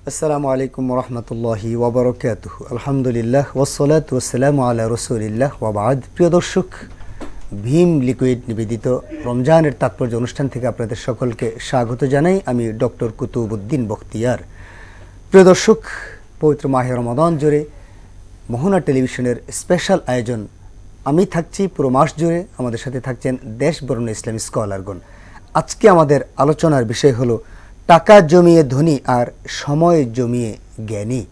আসসালামু আলাইকুম রহমতুল্লাহি ওয়াবারাকাতুহু। আলহামদুলিল্লাহ ওয়াসসালাতু ওয়াসসালামু আলা রাসূলিল্লাহ ওয়া বা'দ। প্রিয় দর্শক, ভীম লিকুইড নিবেদিত রমজানের তাৎপর্য অনুষ্ঠান থেকে আপনাদের সকলকে স্বাগত জানাই। আমি ডক্টর কুতুবউদ্দিন বখতিয়ার। প্রিয় দর্শক, পবিত্র মাহে রমাদান জুড়ে মোহনা টেলিভিশনের স্পেশাল আয়োজন আমি থাকছি পুরো মাস জুড়ে। আমাদের সাথে থাকছেন দেশ বরণ্য ইসলামী স্কলারগণ। আজকে আমাদের আলোচনার বিষয় হলো টাকা জমিয়ে ধনী আর সময় জমিয়ে জ্ঞানী।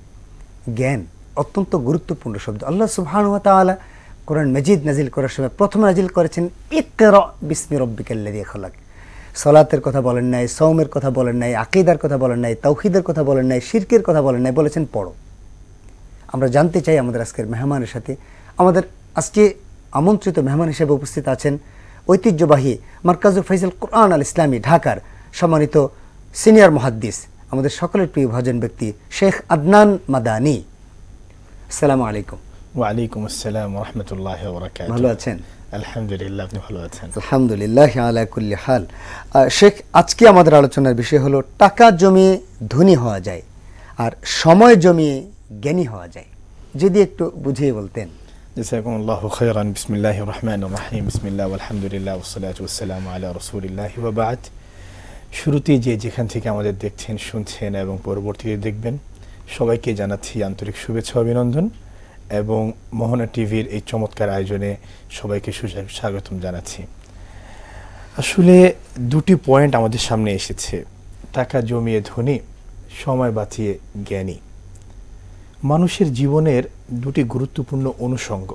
জ্ঞান অত্যন্ত গুরুত্বপূর্ণ শব্দ। আল্লাহ সুবহানাহু ওয়া তাআলা কোরআন মাজিদ নাজিল করার সময় প্রথমে নাজিল করেছেন ইকরা বিসমি রাব্বিকাল্লাযী খালাক। সালাতের কথা বলেন নাই, সওমের কথা বলেন নাই, আকীদার কথা বলেন নাই, তাওহীদের কথা বলেন নাই, শিরকের কথা বলেন নাই, বলেছেন পড়ো। আমরা জানতে চাই আমাদের আজকের মেহমানের সাথে। আমাদের আজকে আমন্ত্রিত মেহমান হিসেবে উপস্থিত আছেন ঐতিহ্যবাহী মারকাজুল ফাইজুল কোরআন আল ইসলামী ঢাকার সম্মানিত সিনিয়র মুহাদ্দিস, আমাদের সকলের প্রিয় ভাজন ব্যক্তি শেখ আদনান মাদানী। আসসালামু আলাইকুম। ওয়ালাইকুম আসসালাম ওয়া রাহমাতুল্লাহি ওয়া বারাকাতুহু। ভালো আছেন? আলহামদুলিল্লাহ, আপনি ভালো আছেন? আলহামদুলিল্লাহ আলা কুল্লি হাল। শেখ, আজকে আমাদের আলোচনার বিষয় হলো টাকা জমিয়ে ধনী হওয়া যায় আর সময় জমিয়ে জ্ঞানী হওয়া যায়। যদি একটু বুঝিয়ে বলতেন। জাযাকুমুল্লাহু খায়রান। বিসমিল্লাহির রহমানির রহিম। বিসমিল্লাহ ওয়ালহামদুলিল্লাহ ওয়াসসালাতু ওয়াসসালামু আলা রাসূলিল্লাহি ওয়া বা'দ। শুরুতেই যেখান থেকে আমাদের দেখছেন, শুনছেন এবং পরবর্তীতে দেখবেন, সবাইকে জানাচ্ছি আন্তরিক শুভেচ্ছা অভিনন্দন এবং মোহনা টিভির এই চমৎকার আয়োজনে সবাইকে স্বাগতম জানাচ্ছি। আসলে দুটি পয়েন্ট আমাদের সামনে এসেছে, টাকা জমিয়ে ধনী, সময় বাঁচিয়ে জ্ঞানী। মানুষের জীবনের দুটি গুরুত্বপূর্ণ অনুষঙ্গ।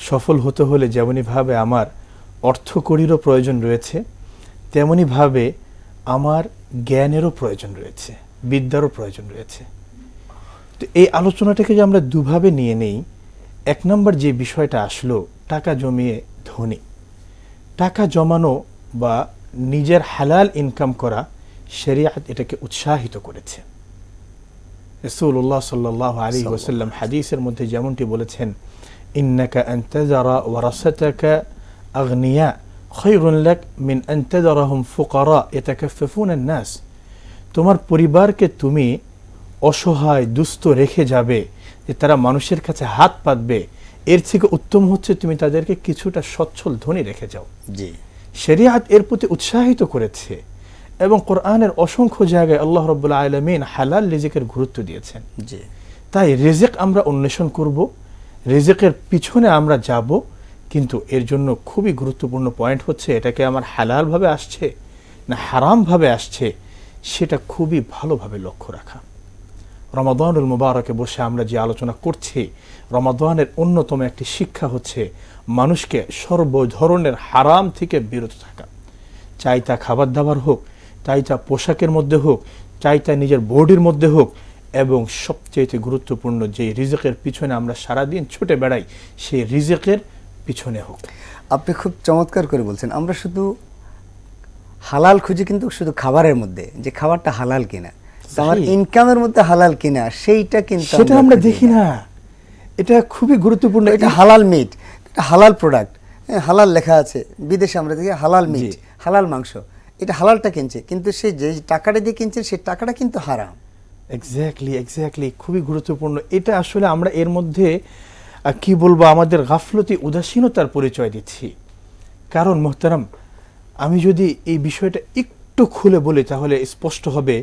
সফল হতে হলে যেমনইভাবে আমার অর্থকড়িরও প্রয়োজন রয়েছে, তেমনিভাবে আমার জ্ঞানেরও প্রয়োজন রয়েছে, বিদ্যারও প্রয়োজন রয়েছে। তো এই আলোচনাটাকে যে আমরা দুভাবে নিয়ে নেই, এক নম্বর যে বিষয়টা আসলো টাকা জমিয়ে ধনী। টাকা জমানো বা নিজের হালাল ইনকাম করা, শরিয়াত এটাকে উৎসাহিত করেছে। রাসূলুল্লাহ সাল্লাল্লাহু আলাইহি ওয়াসাল্লাম হাদিসের মধ্যে যেমনটি বলেছেন, ইন্নাকা আন তাযারা ওয়ারাসাতাকা আগনিয়া খায়রুন লাক মিন আন তাযারাহুম ফুকারা ইয়াতাকাফফুনা আন-নাস। তোমার পরিবারকে তুমি অসহায় দুস্থ রেখে যাবে, যে তারা মানুষের কাছে হাত পাতবে, এর থেকে উত্তম হচ্ছে তুমি তাদেরকে কিছুটা সচ্ছল ধনী রেখে যাও। জি, শরিয়াত এর প্রতি উৎসাহিত করেছে এবং কোরআনের অসংখ্য জায়গায় আল্লাহ রাব্বুল আলামিন হালাল রিজিকের গুরুত্ব দিয়েছেন। জি, তাই রিজিক আমরা অন্বেষণ করব, রিজিকের পিছনে আমরা যাব, কিন্তু এর জন্য খুবই গুরুত্বপূর্ণ পয়েন্ট হচ্ছে এটাকে আমার হালালভাবে আসছে না হারামভাবে আসছে, সেটা খুবই ভালোভাবে লক্ষ্য রাখা। রমাদানুল মুবারকে বসে আমরা যে আলোচনা করছি, রমাদানের অন্যতম একটি শিক্ষা হচ্ছে মানুষকে সর্ব ধরনের হারাম থেকে বিরত থাকা। চাই তা খাবার দাবার হোক, চাই তা পোশাকের মধ্যে হোক, চাই তা নিজের বডির মধ্যে হোক, এবং সবচেয়ে গুরুত্বপূর্ণ যে রিজিকের পিছনে আমরা সারাদিন ছুটে বেড়াই, সেই রিজিকের পিছনে হোক। আপনি খুব চমৎকার করে বলছেন। আমরা শুধু হালাল খুঁজি, কিন্তু শুধু খাবারের মধ্যে, যে খাবারটা হালাল কিনা, আমার ইনকামের মধ্যে হালাল কিনা, সেইটা কিন্তু সেটা আমরা দেখি না। এটা খুবই গুরুত্বপূর্ণ। এটা হালাল মিট, এটা হালাল প্রোডাক্ট, হালাল লেখা আছে। বিদেশে আমরা দেখি হালাল মিট, হালাল মাংস, এটা হালালটা কিনছে, কিন্তু সে যে টাকাটা দিয়ে কিনছে সেই টাকাটা কিন্তু হারাম। এক্স্যাক্টলি খুবই গুরুত্বপূর্ণ। এটা আসলে আমরা এর মধ্যে কি বলবো, আমাদের গাফলতি, উদাসীনতার পরিচয় দিচ্ছি। কারণ মোহতারাম, আমি যদি এই বিষয়টা একটু খুলে বলি তাহলে স্পষ্ট হবে,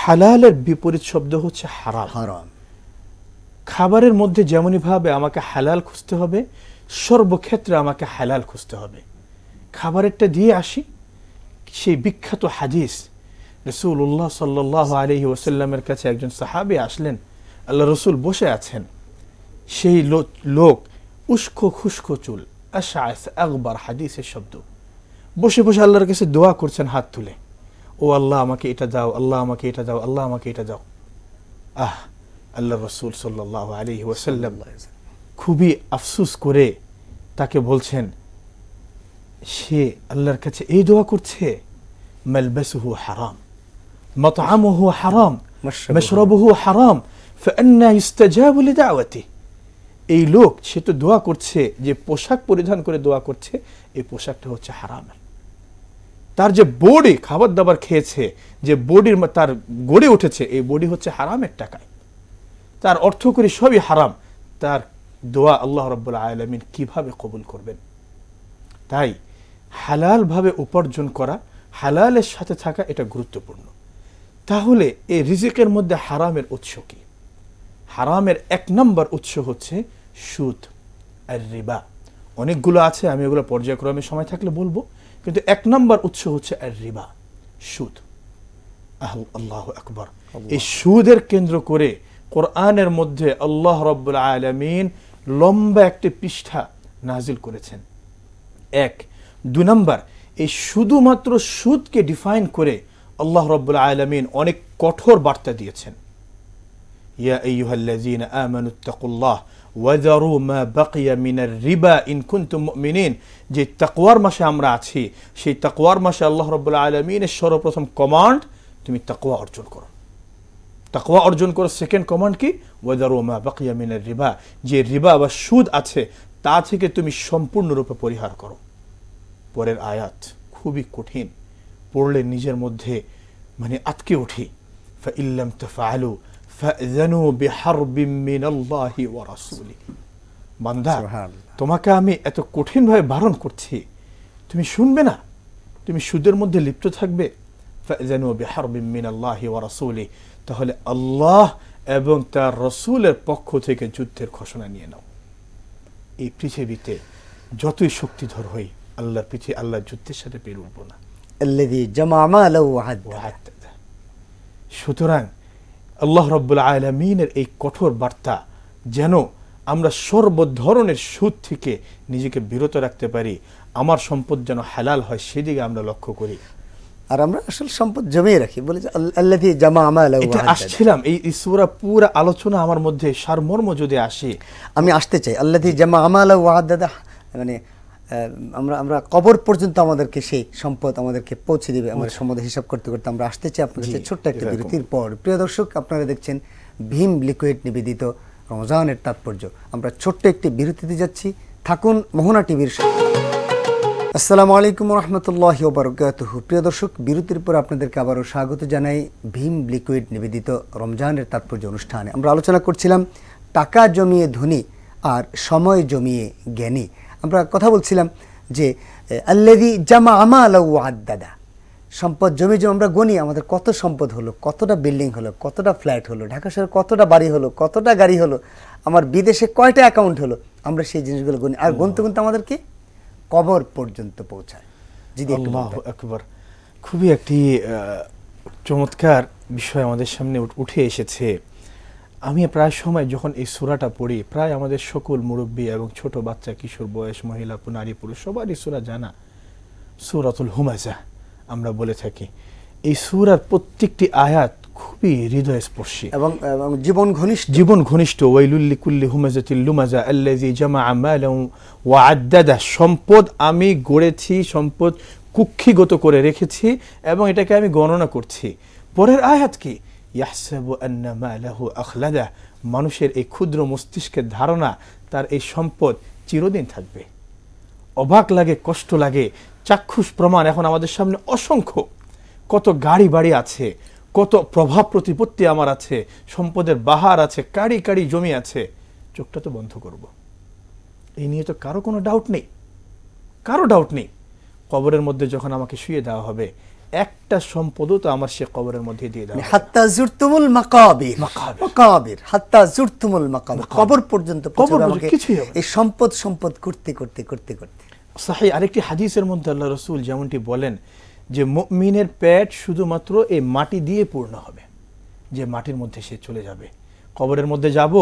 হালালের বিপরীত শব্দ হচ্ছে হারাম। হারাম। খাবারের মধ্যে যেমনইভাবে আমাকে হালাল খুঁজতে হবে, সর্বক্ষেত্রে আমাকে হালাল খুঁজতে হবে। খাবারেরটা দিয়ে আসি, সেই বিখ্যাত হাদিস, রাসূলুল্লাহ সাল্লাল্লাহু আলাইহি ওয়াসাল্লামের কাছে একজন সাহাবী আসলেন, আল্লাহ রসুল বসে আছেন। সেই লোক উস্কো খুস্কো চুল, আশআস আকবার, হাদিসের শব্দ, বসে বসে আল্লাহর কাছে দোয়া করছেন হাত তুলে, ও আল্লাহ আমাকে এটা দাও, আল্লাহ আমাকে এটা দাও, আল্লাহ আমাকে এটা দাও। আল্লাহ রসুল সাল্লাল্লাহু আলাইহি ওয়াসাল্লাম খুবই আফসোস করে তাকে বলছেন, সে আল্লাহর কাছে এই দোয়া করছে, মালবাসুহু হারাম, মাতআমুহু হারাম, মাশরাবুহু হারাম, ফাআন্না ইস্তাজাবু লিদাওয়াতিহি। এই লোক, সে তো দোয়া করছে, যে পোশাক পরিধান করে দোয়া করছে, এই পোশাকটা হচ্ছে হারামের। তার যে বডি খাবার দাবার খেয়েছে, যে বডির তার গড়ে উঠেছে, এই বডি হচ্ছে হারামের টাকায়, তার অর্থ করি সবই হারাম, তার দোয়া আল্লাহ রাব্বুল আলামিন কিভাবে কবুল করবেন? তাই হালাল ভাবে উপার্জন করা, হালালের সাথে থাকা, এটা গুরুত্বপূর্ণ। তাহলে এই রিজিকের মধ্যে হারামের উৎস কি? হারামের 1 নম্বর উৎস হচ্ছে সুদ আর রিবা। অনেকগুলো আছে, আমি এগুলো পর্যায়ক্রমে সময় থাকলে বলবো, কিন্তু 1 নম্বর উৎস হচ্ছে আর রিবা, সুদ। আল্লাহু আকবার। এই সুদের কেন্দ্র করে কোরআনের মধ্যে আল্লাহ রাব্বুল আলামিন লম্বা একটি পৃষ্ঠা নাজিল করেছেন। 1, 2 নম্বর, এই শুধুমাত্র সুদকে ডিফাইন করে আল্লাহ রাব্বুল আলামিন অনেক কঠোর বার্তা দিয়েছেন। ইয়া আইয়ুহাল্লাযীনা আমানুত্তাকুল্লাহ ওয়াযারু মা বাকিয়া মিনার রিবা ইন কুনতুম মুমিনিন। যে তাকওয়ার মাসে আমরা আছি, সেই তাকওয়ার মাসে আল্লাহ রাব্বুল আলামিনের সর্বপ্রথম কমান্ড, তুমি তাকওয়া অর্জন করো। তাকওয়া অর্জন করো। সেকেন্ড কমান্ড কি? ওয়াযারু মা বাকিয়া মিনার রিবা, যে রিবা বা সুদ আছে তা থেকে তুমি সম্পূর্ণরূপে পরিহার করো। পরের আয়াত খুবই কঠিন, পড়লে নিজের মধ্যে আটকে উঠি। ফাইল্লাম তাফআলু ফাযানু বিহারবিম মিনাল্লাহি ওয়া রাসূলিহি। বান্দা, তোমাকে আমি এত কঠিনভাবে বারণ করছি, তুমি শুনবে না, তুমি সুদের মধ্যে লিপ্ত থাকবে। ফাযানু বিহারবিম মিনাল্লাহি ওয়া রাসূলিহি, তাহলে আল্লাহ এবং তার রাসূলের পক্ষ থেকে যুদ্ধের ঘোষণা নিয়ে নাও। এই পৃথিবীতে যতই শক্তিধর হই, আল্লাহর যুদ্ধের সাথে পেরে উঠব না। সুতরাং আল্লাহ রাব্বুল আলামিনের এই কঠোর বার্তা যেন আমরা সর্ব ধরনের সুদ থেকে নিজেকে বিরত রাখতে পারি, আমার সম্পদ যেন হালাল হয়, সেদিকে আমরা লক্ষ্য করি। আর আমরা আসল সম্পদ জমিয়ে রাখি, বলে যে আল্লাযী জামা মালাহু ওয়া আদ্দাদা। আসছিলাম এই সূরা পুরো আলোচনা আমার মধ্যে সারমর্ম যদি আসে, আমি আসতে চাই আল্লাযী জামা মালাহু ওয়া আদ্দাদা, আমরা কবর পর্যন্ত আমাদেরকে সেই সম্পদ আমাদেরকে পৌঁছে দিবে। আমরা সম্পদ হিসাব করতে করতে আমরা আসতে চাই আপনার কাছে ছোট্ট একটা বিরতির পর। প্রিয় দর্শক, আপনারা দেখছেন ভীম লিকুইড নিবেদিত রমজানের তাৎপর্য। আমরা ছোট্ট একটি বিরতিতে যাচ্ছি, থাকুন মোহনা টিভির সাথে। আসসালামু আলাইকুম ওয়া রাহমাতুল্লাহি ওয়া বারাকাতুহু। প্রিয় দর্শক, বিরতির পর আপনাদেরকে আবারও স্বাগত জানাই ভীম লিকুইড নিবেদিত রমজানের তাৎপর্য অনুষ্ঠানে। আমরা আলোচনা করছিলাম টাকা জমিয়ে ধনী আর সময় জমিয়ে জ্ঞানী। আমরা কথা বলছিলাম যে আল্লাযী জামা মালাহু ওয়া আদ্দাদা, সম্পদ জমি আমরা গণি, আমাদের কত সম্পদ হলো, কতটা বিল্ডিং হলো, কতটা ফ্ল্যাট হলো, ঢাকা শহরে কতটা বাড়ি হলো, কতটা গাড়ি হলো, আমার বিদেশে কয়টা অ্যাকাউন্ট হলো, আমরা সেই জিনিসগুলো গণি। আর গুনতে গুনতে আমাদেরকে কবর পর্যন্ত পৌঁছায়। যদি আল্লাহু আকবার, খুবই একটি চমৎকার বিষয় আমাদের সামনে উঠে এসেছে। আমি প্রায় সময় যখন এই সূরাটা পড়ি, প্রায় আমাদের সকল মুরব্বী এবং ছোট বাচ্চা, কিশোর বয়স, মহিলা, নারী, পুরুষ সবারই সূরা জানা, সূরাতুল হুমাযা আমরা বলে থাকি। এই সূরার প্রত্যেকটি আয়াত খুবই হৃদয়স্পর্শী এবং জীবন ঘনিষ্ঠ। ওয়াইলুল লিকুল্লি হুমাযাতিল লুমাযা আল্লাযী জামাআ মালাহু ওয়া আদ্দাদা, সম্পদ আমি গড়েছি, সম্পদ কুক্ষিগত করে রেখেছি এবং এটাকে আমি গণনা করছি। পরের আয়াত কি? ইয়াহসাবু আন্না মালাহু আখলাদা, মানুষের এই ক্ষুদ্র মস্তিষ্কের ধারণা তার এই সম্পদ চিরদিন থাকবে। অবাক লাগে, কষ্ট লাগে। চাক্ষুষ প্রমাণ এখন আমাদের সামনে অসংখ্য, কত গাড়ি বাড়ি আছে, কত প্রভাব প্রতিপত্তি আমার আছে, সম্পদের বাহার আছে, কাড়ি কাড়ি জমি আছে। চোখটা তো বন্ধ করব, এই নিয়ে তো কারো কোনো ডাউট নেই, কারো ডাউট নেই। কবরের মধ্যে যখন আমাকে শুয়ে দেওয়া হবে, একটা সম্পদও তো আমার সে কবরের মধ্যে দিয়ে দেওয়া হবে। হাত্তা জুরতুমুল মাকাবির, মাকাবির হাত্তা জুরতুমুল মাকাবির, কবর পর্যন্ত এই সম্পদ করতে করতে করতে করতে। সহিহ আরেকটি হাদিসের মধ্যে আল্লাহ রাসূল যেমনটি বলেন যে মুমিনের পেট শুধুমাত্র এই মাটি দিয়ে পূর্ণ হবে, যে মাটির মধ্যে সে চলে যাবে, কবরের মধ্যে যাব,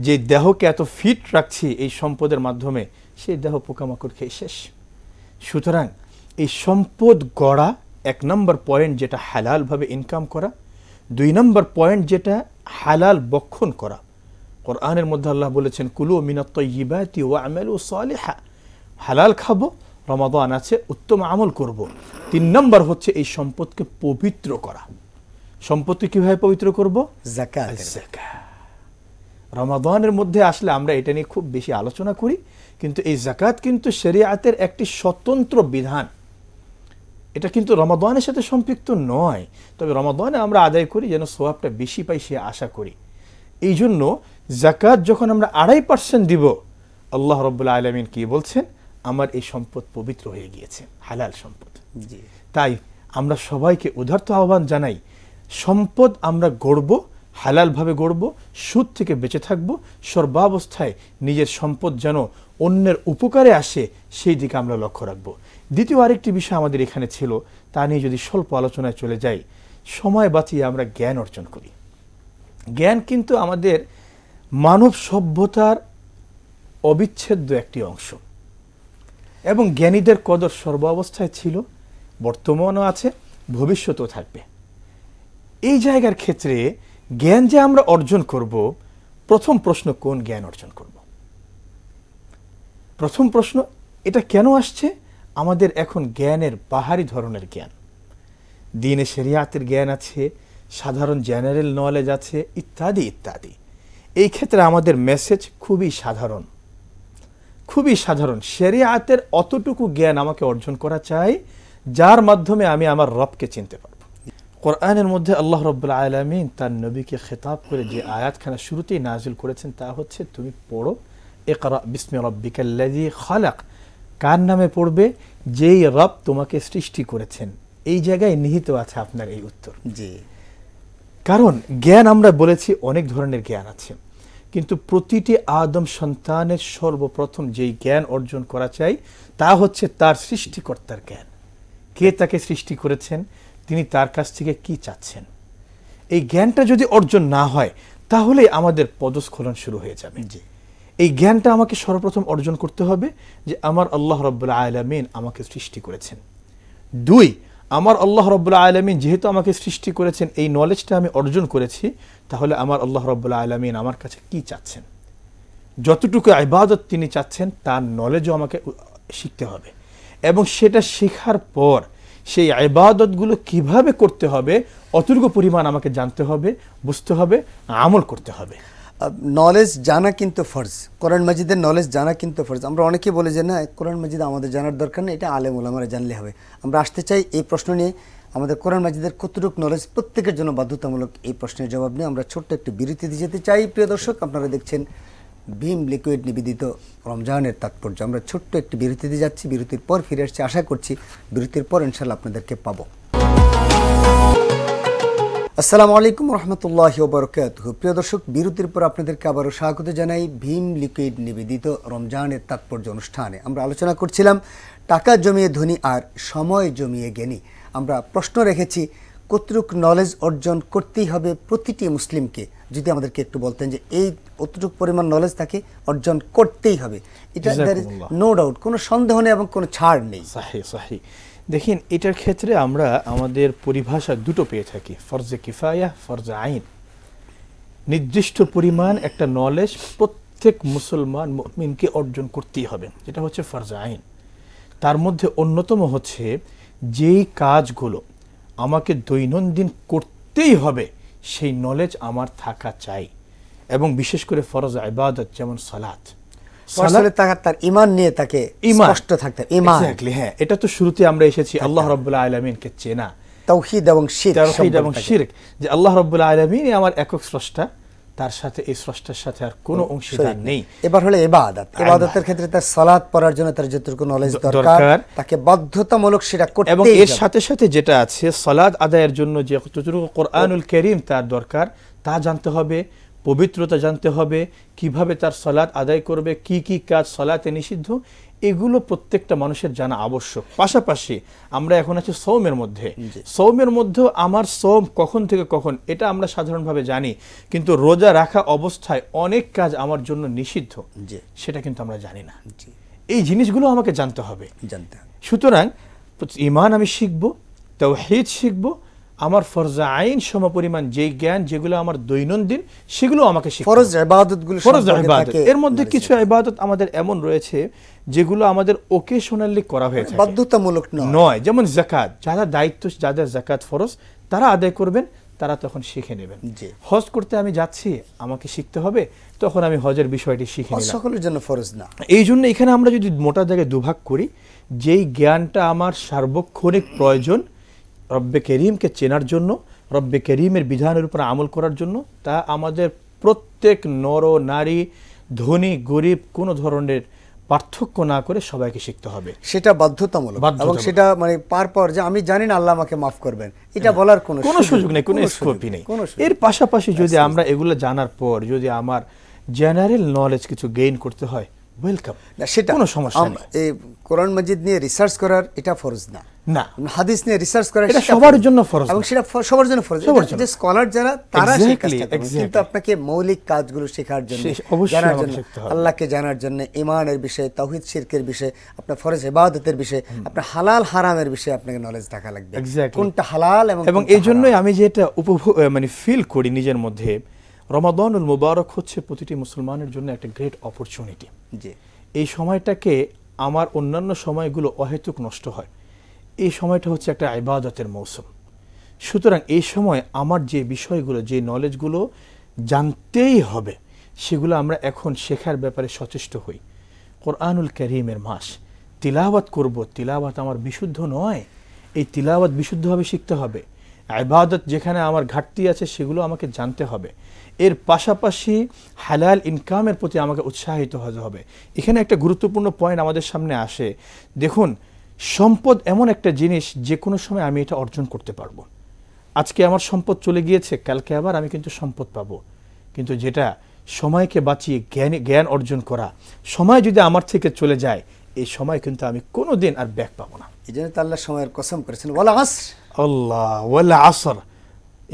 যে দেহকে এত ফিট রাখছি এই সম্পদের মাধ্যমে, সেই দেহ পোকামাকড় খেয়ে শেষ। সুতরাং এই সম্পদ গড়া 1 নম্বর পয়েন্ট, যেটা হালাল ভাবে ইনকাম করা। 2 নম্বর পয়েন্ট, যেটা হালাল বক্ষণ করা। কোরআনের মধ্যে আল্লাহ বলেছেন কুলু মিনাত তাইয়্যিবাতি ওয়া'মালু সালিহা, হালাল খাবো, রমাদান আছে, উত্তম আমল করব। 3 নম্বর হচ্ছে এই সম্পদকে পবিত্র করা। সম্পদকে কিভাবে পবিত্র করব? যাকাত। রমাদানের মধ্যে আসলে আমরা এটা নিয়ে খুব বেশি আলোচনা করি, কিন্তু এই যাকাত কিন্তু শরীয়তের একটি স্বতন্ত্র বিধান। এটা কিন্তু রমাদানের সাথে সম্পৃক্ত নয়, তবে রমাদানে আমরা আদায় করি যেন সওয়াবটা বেশি পাই সে আশা করি। এই জন্য যাকাত যখন আমরা 2.5% দিব, আল্লাহ রাব্বুল আলামিন কি বলছেন, আমার এই সম্পদ পবিত্র হয়ে গিয়েছে, হালাল সম্পদ। তাই আমরা সবাইকে উদারত আহ্বান জানাই, সম্পদ আমরা গড়ব, হালালভাবে গড়ব, সুদ থেকে বেঁচে থাকব, সর্বাবস্থায় নিজের সম্পদ যেন অন্যের উপকারে আসে সেই দিকে আমরা লক্ষ্য রাখব। দ্বিতীয় আরেকটি বিষয় আমাদের এখানে ছিল, তা নিয়ে যদি স্বল্প আলোচনায় চলে যাই, সময় বাঁচিয়ে আমরা জ্ঞান অর্জন করি। জ্ঞান কিন্তু আমাদের মানব সভ্যতার অবিচ্ছেদ্য একটি অংশ, এবং জ্ঞানীদের কদর সর্বাবস্থায় ছিল, বর্তমানও আছে, ভবিষ্যতেও থাকবে। এই জায়গার ক্ষেত্রে জ্ঞান যে আমরা অর্জন করব, প্রথম প্রশ্ন কোন জ্ঞান অর্জন করব? প্রথম প্রশ্ন এটা কেন আসছে? আমাদের এখন জ্ঞানের বাহারি ধরনের জ্ঞান, দ্বীনে শরিয়াতের জ্ঞান আছে, সাধারণ জেনারেল নলেজ আছে, ইত্যাদি ইত্যাদি। এই ক্ষেত্রে আমাদের মেসেজ খুবই সাধারণ, খুবই সাধারণ। শরিয়াতের অতটুকু জ্ঞান আমাকে অর্জন করা চাই যার মাধ্যমে আমি আমার রবকে চিনতে পারব। কোরআনের মধ্যে আল্লাহ রাব্বুল আলামিন তার নবীকে খেতাব করে যে আয়াতখানা শুরুতেই নাজিল করেছেন তা হচ্ছে, তুমি পড়ো ইকরা বিসমি রাব্বিকাল্লাযী খালাক। কার নামে পড়বে? যেই রব তোমাকে সৃষ্টি করেছেন। এই জায়গায় নিহিত আছে আপনার এই উত্তর। জি, কারণ জ্ঞান আমরা বলেছি অনেক ধরনের জ্ঞান আছে, কিন্তু প্রতিটি আদম সন্তানের সর্বপ্রথম যেই জ্ঞান অর্জন করা চাই তা হচ্ছে তার সৃষ্টিকর্তার জ্ঞান। কে তাকে সৃষ্টি করেছেন, তিনি তার কাছ থেকে কি চাচ্ছেন। এই জ্ঞানটা যদি অর্জন না হয় তাহলে আমাদের পদস্খলন শুরু হয়ে যাবে। এই জ্ঞানটা আমাকে সর্বপ্রথম অর্জন করতে হবে যে আমার আল্লাহ রাব্বুল আলামিন আমাকে সৃষ্টি করেছেন। 2, আমার আল্লাহ রাব্বুল আলামিন যেহেতু আমাকে সৃষ্টি করেছেন, এই নলেজটা আমি অর্জন করেছি, তাহলে আমার আল্লাহ রাব্বুল আলামিন আমার কাছে কি চাচ্ছেন, যতটুকু ইবাদত তিনি চাচ্ছেন তার নলেজও আমাকে শিখতে হবে, এবং সেটা শেখার পর সেই ইবাদতগুলো কিভাবে করতে হবে অতটুকু পরিমাণ আমাকে জানতে হবে, বুঝতে হবে, আমল করতে হবে। নলেজ জানা কিন্তু ফরজ, কোরআন মাজিদের নলেজ জানা কিন্তু ফরজ। আমরা অনেকে বলি যে না, কোরআন মাজিদ আমাদের জানার দরকার নেই, এটা আলেম ওলামারা জানলে হবে। আমরা আসতে চাই এই প্রশ্ন নিয়ে, আমাদের কোরআন মাজিদের কতটুকু নলেজ প্রত্যেকের জন্য বাধ্যতামূলক, এই প্রশ্নের জবাব নিয়ে আমরা ছোট্ট একটি বিরতি দিয়ে যেতে চাই। প্রিয় দর্শক, আপনারা দেখছেন ভীম লিকুইড নিবেদিত রমজানের তাৎপর্য। আমরা ছোট্ট একটি বিরতি দিয়ে যাচ্ছি, বিরতির পর ফিরে আসছি। আশা করছি বিরতির পর ইনশাল্লাহ আপনাদেরকে পাবো। আসসালামু আলাইকুম রহমতুল্লাহি ওয়া বারাকাতুহু। প্রিয় দর্শক, বিরতির পর আপনাদেরকে আবারও স্বাগত জানাই ভীম লিকুইড নিবেদিত রমজানের তাৎপর্য অনুষ্ঠানে। আমরা আলোচনা করছিলাম টাকা জমিয়ে ধনী আর সময় জমিয়ে জ্ঞানী। আমরা প্রশ্ন রেখেছি কতটুকু নলেজ অর্জন করতেই হবে প্রতিটি মুসলিমকে। যদি আমাদেরকে একটু বলতেন যে এই অতটুকু পরিমাণ নলেজ তাকে অর্জন করতেই হবে, এটা নো ডাউট, কোনো সন্দেহ নেই এবং কোনো ছাড় নেই। সহি। দেখেন, এটার ক্ষেত্রে আমরা আমাদের পরিভাষা দুটো পেয়ে থাকি, ফরজে কিফায়া, ফরজে আইন। নির্দিষ্ট পরিমাণ একটা নলেজ প্রত্যেক মুসলমান মুমিনকে অর্জন করতেই হবে, যেটা হচ্ছে ফরজে আইন। তার মধ্যে অন্যতম হচ্ছে যেই কাজগুলো আমাকে দৈনন্দিন করতেই হবে সেই নলেজ আমার থাকা চাই, এবং বিশেষ করে ফরজ ইবাদত যেমন সালাত। তার ঈমান নিয়ে তাকে স্পষ্ট থাকতে হবে। ঈমান, হ্যাঁ, এটা তো শুরুতে আমরা এসেছি আল্লাহ রাব্বুল আলামিনকে চেনা, তাওহীদ এবং শিরক, যে আল্লাহ রাব্বুল আলামিন আমার একক স্রষ্টা, তার সাথে এই স্রষ্টার সাথে আর কোনো অংশীদার নেই। এবার হলো ইবাদত। ইবাদতের ক্ষেত্রে তার সালাত পড়ার জন্য তার যতটুকু নলেজ দরকার তাকে বাধ্যতামূলক সেটা করতে হবে, এবং এর সাথে সাথে যেটা আছে সালাত আদায়ের জন্য যে যতটুকু কোরআনুল কারীম তার দরকার তা জানতে হবে, পবিত্রতা জানতে হবে, কিভাবে তার সালাত আদায় করবে, কি কি কাজ সালাতে নিষিদ্ধ, এগুলো প্রত্যেকটা মানুষের জানা আবশ্যক। পাশাপাশি আমরা এখন আছি সওমের মধ্যে। সওমের মধ্যেও আমার সওম কখন থেকে কখন এটা আমরা সাধারণভাবে জানি, কিন্তু রোজা রাখা অবস্থায় অনেক কাজ আমার জন্য নিষিদ্ধ, সেটা কিন্তু আমরা জানি না। এই জিনিসগুলো আমাকে জানতে হবে। সুতরাং ঈমান আমি শিখবো, তাওহীদ শিখবো, আমার ফরজে আইন সমপরিমাণ যেই জ্ঞান যেগুলো আমার দৈনন্দিন সেগুলো আমাকে শিখতে হবে। ফরজ ইবাদত, এর মধ্যে কিছু ইবাদত আমাদের এমন রয়েছে যেগুলো আমাদের ওকেশনালি করা হয়ে থাকে, বাধ্যতামূলক নয়। যেমন যাকাত, যারা দায়িত্ব, যাদের যাকাত ফরজ তারা আদায় করবেন, তারা তখন শিখে নেবেন। হজ করতে আমি যাচ্ছি, আমাকে শিখতে হবে, তখন আমি হজের বিষয়টি শিখে নিলাম। সকলের জন্য ফরজ না। এই জন্য এখানে আমরা যদি মোটা জায়গায় দুভাগ করি, যেই জ্ঞানটা আমার সার্বক্ষণিক প্রয়োজন রব্বে করিমকে চেনার জন্য, রব্বে করিমের বিধানের উপর আমল করার জন্য, তা আমাদের প্রত্যেক নর নারী, ধনী গরিব কোনো ধরনের পার্থক্য না করে সবাইকে শিখতে হবে। সেটা বাধ্যতামূলক, এবং সেটা মানে পার যে আমি জানি না আল্লাহ আমাকে মাফ করবেন এটা বলার কোনো সুযোগ নেই, কোনো স্কোপই নেই। এর পাশাপাশি যদি আমরা এগুলো জানার পর যদি আমার জেনারেল নলেজ কিছু গেইন করতে হয়, ওয়েলকাম, সেটা কোনো সমস্যা নেই। এই কোরআন মাজিদ নিয়ে রিসার্চ করার এটা ফরজ না, না হাদিস নিয়ে রিসার্চ করা এটা সবার জন্য ফরজ, এবং সেটা সবার জন্য ফরজ। যে স্কলার যারা তারা সেই কাজটা করবে, কিন্তু আপনাকে মৌলিক কাজগুলো শেখার জন্য, জানার জন্য, আল্লাহকে জানার জন্য, ঈমানের বিষয়ে, তাওহীদ শিরকের বিষয়ে, আপনার ফরজ ইবাদতের বিষয়ে, আপনার হালাল হারামের বিষয়ে আপনাকে নলেজ থাকা লাগবে, কোনটা হালাল এবং এই জন্যই আমি যেটা মানে ফিল করি নিজের মধ্যে, রমাদানুল মুবারক হচ্ছে প্রতিটি মুসলমানের জন্য একটা গ্রেট অপরচুনিটি। জি, এই সময়টাকে আমার অন্যান্য সময়গুলো অহেতুক নষ্ট হয়, এই সময়টা হচ্ছে একটা ইবাদতের মৌসুম। সুতরাং এই সময় আমার যে বিষয়গুলো, যে নলেজগুলো জানতেই হবে, সেগুলো আমরা এখন শেখার ব্যাপারে সচেষ্ট হই। কোরআনুল কারীমের মাস, তিলাওয়াত করব, তিলাওয়াত আমার বিশুদ্ধ নয়, এই তিলাওয়াত বিশুদ্ধভাবে শিখতে হবে। ইবাদত যেখানে আমার ঘাটতি আছে সেগুলো আমাকে জানতে হবে। এর পাশাপাশি হালাল ইনকামের প্রতি আমাকে উৎসাহিত হতে হবে। এখানে একটা গুরুত্বপূর্ণ পয়েন্ট আমাদের সামনে আসে। দেখুন, সম্পদ এমন একটা জিনিস যে কোনো সময় আমি এটা অর্জন করতে পারবো। আজকে আমার সম্পদ চলে গিয়েছে, কালকে আবার আমি কিন্তু সম্পদ পাবো। কিন্তু যেটা সময়কে বাঁচিয়ে জ্ঞান অর্জন করা, সময় যদি আমার থেকে চলে যায়, এই সময় কিন্তু আমি কোনো দিন আর ব্যাক পাবো না। এই জন্য আল্লাহ সময়ের কসম করেছেন, ওয়াল আসর, আল্লাহ ওয়াল আসর,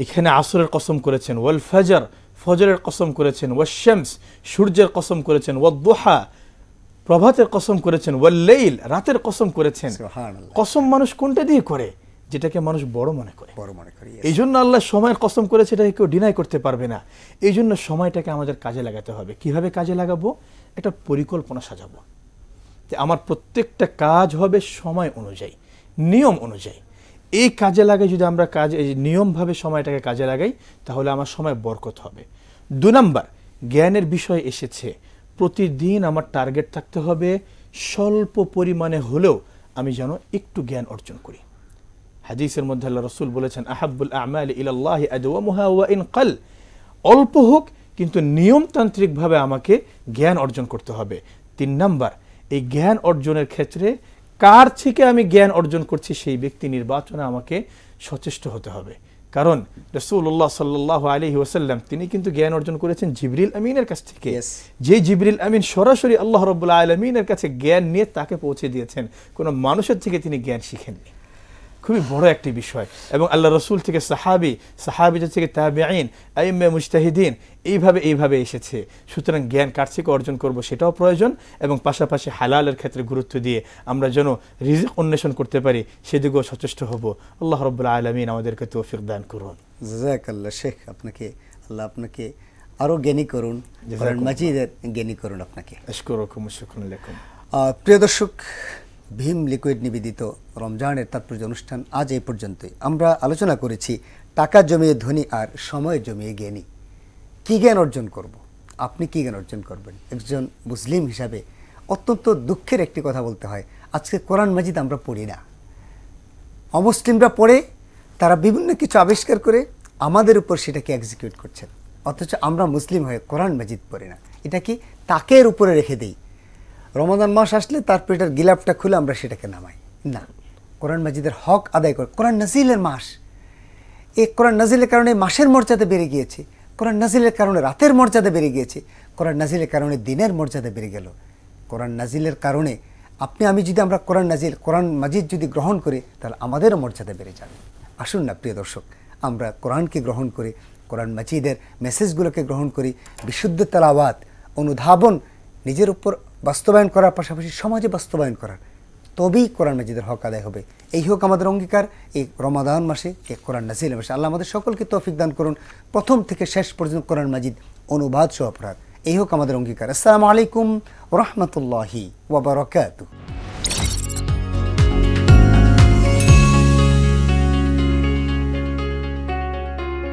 এখানে আসরের কসম করেছেন, ওয়াল ফজর, ফজরের কসম করেছেন, ওয়াশ শামস, সূর্যের কসম করেছেন, ওয়াদ দুহা, প্রভাতের কসম করেছেন, ওয়াল লাইল, রাতের কসম করেছেন। সুবহানাল্লাহ। কসম মানুষ কোনটা দিয়ে করে? যেটাকে মানুষ বড় মনে করে। এই জন্য আল্লাহ সময়ের কসম করেছে, এটাকে কেউ ডিনাই করতে পারবে না। এই জন্য সময়টাকে আমাদের কাজে লাগাতে হবে। কিভাবে কাজে লাগাবো? একটা পরিকল্পনা সাজাবো, আমার প্রত্যেকটা কাজ হবে সময় অনুযায়ী, নিয়ম অনুযায়ী। এই কাজে লাগাই যদি আমরা নিয়মভাবে সময়টাকে কাজে লাগাই, তাহলে আমার সময় বরকত হবে। 2 নাম্বার, জ্ঞানের বিষয় এসেছে। প্রতিদিন আমার টার্গেট থাকতে হবে স্বল্প পরিমাণে হলেও আমি যেন একটু জ্ঞান অর্জন করি। হাদিসের মধ্যে আল্লাহ রাসূল বলেছেন, আহাব্বুল আ'মালি ইলাল্লাহি আদওয়ামুহা ওয়া ইন ক্বাল, অল্প হোক কিন্তু নিয়মতান্ত্রিকভাবে আমাকে জ্ঞান অর্জন করতে হবে। 3 নাম্বার, এই জ্ঞান অর্জনের ক্ষেত্রে কার থেকে আমি জ্ঞান অর্জন করছি সেই ব্যক্তি নির্বাচনে আমাকে সচেষ্ট হতে হবে। কারণ রাসূলুল্লাহ সাল্লাল্লাহু আলাইহি ওয়াসাল্লাম তিনি কিন্তু জ্ঞান অর্জন করেছেন জিবরিল আমিনের কাছ থেকে। যে জিবরিল আমিন সরাসরি আল্লাহ রাব্বুল আলামিনের কাছে জ্ঞান নিয়ে তাকে পৌঁছে দিয়েছেন, কোনো মানুষের থেকে তিনি জ্ঞান শিখেননি। খুবই বড় একটি বিষয়। এবং আল্লাহ রসুল থেকে সাহাবীদের থেকে তাবিঈন, আইম্মে মুজতাহিদিন, এইভাবে এসেছে। সুতরাং জ্ঞান কার থেকে অর্জন করব সেটাও প্রয়োজন, এবং পাশাপাশি হালালের ক্ষেত্রে গুরুত্ব দিয়ে আমরা যেন রিজিক অন্বেষণ করতে পারি সেদিকেও সচেষ্ট হব। আল্লাহ রাব্বুল আলামিন আমাদেরকে তৌফিক দান করুন। জাযাকাল্লাহ শেখ, আল্লাহ আপনাকে আরো জ্ঞানী করুন, কোরআন মাজিদের জ্ঞানী করুন আপনাকে। আশকুরুকুম ওয়া শুকরান লাকুম। প্রিয় দর্শক, ভীম লিকুইড নিবেদিত রমজানের তাৎপর্য অনুষ্ঠান আজ এই পর্যন্তই। আমরা আলোচনা করেছি টাকা জমিয়ে ধনী আর সময় জমিয়ে জ্ঞানী। কী জ্ঞান অর্জন করব? আপনি কী জ্ঞান অর্জন করবেন? একজন মুসলিম হিসাবে অত্যন্ত দুঃখের একটি কথা বলতে হয়, আজকে কোরআন মাজিদ আমরা পড়ি না। অমুসলিমরা পড়ে, তারা বিভিন্ন কিছু আবিষ্কার করে আমাদের উপর সেটাকে এক্সিকিউট করছেন, অথচ আমরা মুসলিম হয়ে কোরআন মাজিদ পড়ি না। এটা কি তাকের উপরে রেখে দেই? রমাদান মাস আসলে তার পেটের গিলাপটা খুলে আমরা সেটাকে নামাই না। কোরআন মাজিদের হক আদায় করে। কোরআন নাজিলের মাস, এই কোরআন নাজিলের কারণে মাসের মর্যাদা বেড়ে গিয়েছে, কোরআন নাজিলের কারণে রাতের মর্যাদা বেড়ে গিয়েছে, কোরআন নাজিলের কারণে দিনের মর্যাদা বেড়ে গেল। কোরআন নাজিলের কারণে আমি যদি আমরা কোরআন মাজিদ যদি গ্রহণ করি, তাহলে আমাদেরও মর্যাদা বেড়ে যাবে। আসুন না প্রিয় দর্শক, আমরা কোরআনকে গ্রহণ করি, কোরআন মাজিদের মেসেজগুলোকে গ্রহণ করি, বিশুদ্ধ তেলাওয়াত, অনুধাবন নিজের উপর বাস্তবায়ন করার পাশাপাশি সমাজে বাস্তবায়ন করার, তবেই কোরআন মাজিদের হক আদায় হবে। এই হোক আমাদের অঙ্গীকার এই রমাদান মাসে, এই কোরআন নাজিল মাসে। আল্লাহ আমাদের সকলকে তৌফিক দান করুন, প্রথম থেকে শেষ পর্যন্ত কোরআন মাজিদ অনুবাদ সহ পড়ার। এই হোক আমাদের অঙ্গীকার। আসসালামু আলাইকুম ওয়া রাহমাতুল্লাহি ওয়া বারাকাতুহু।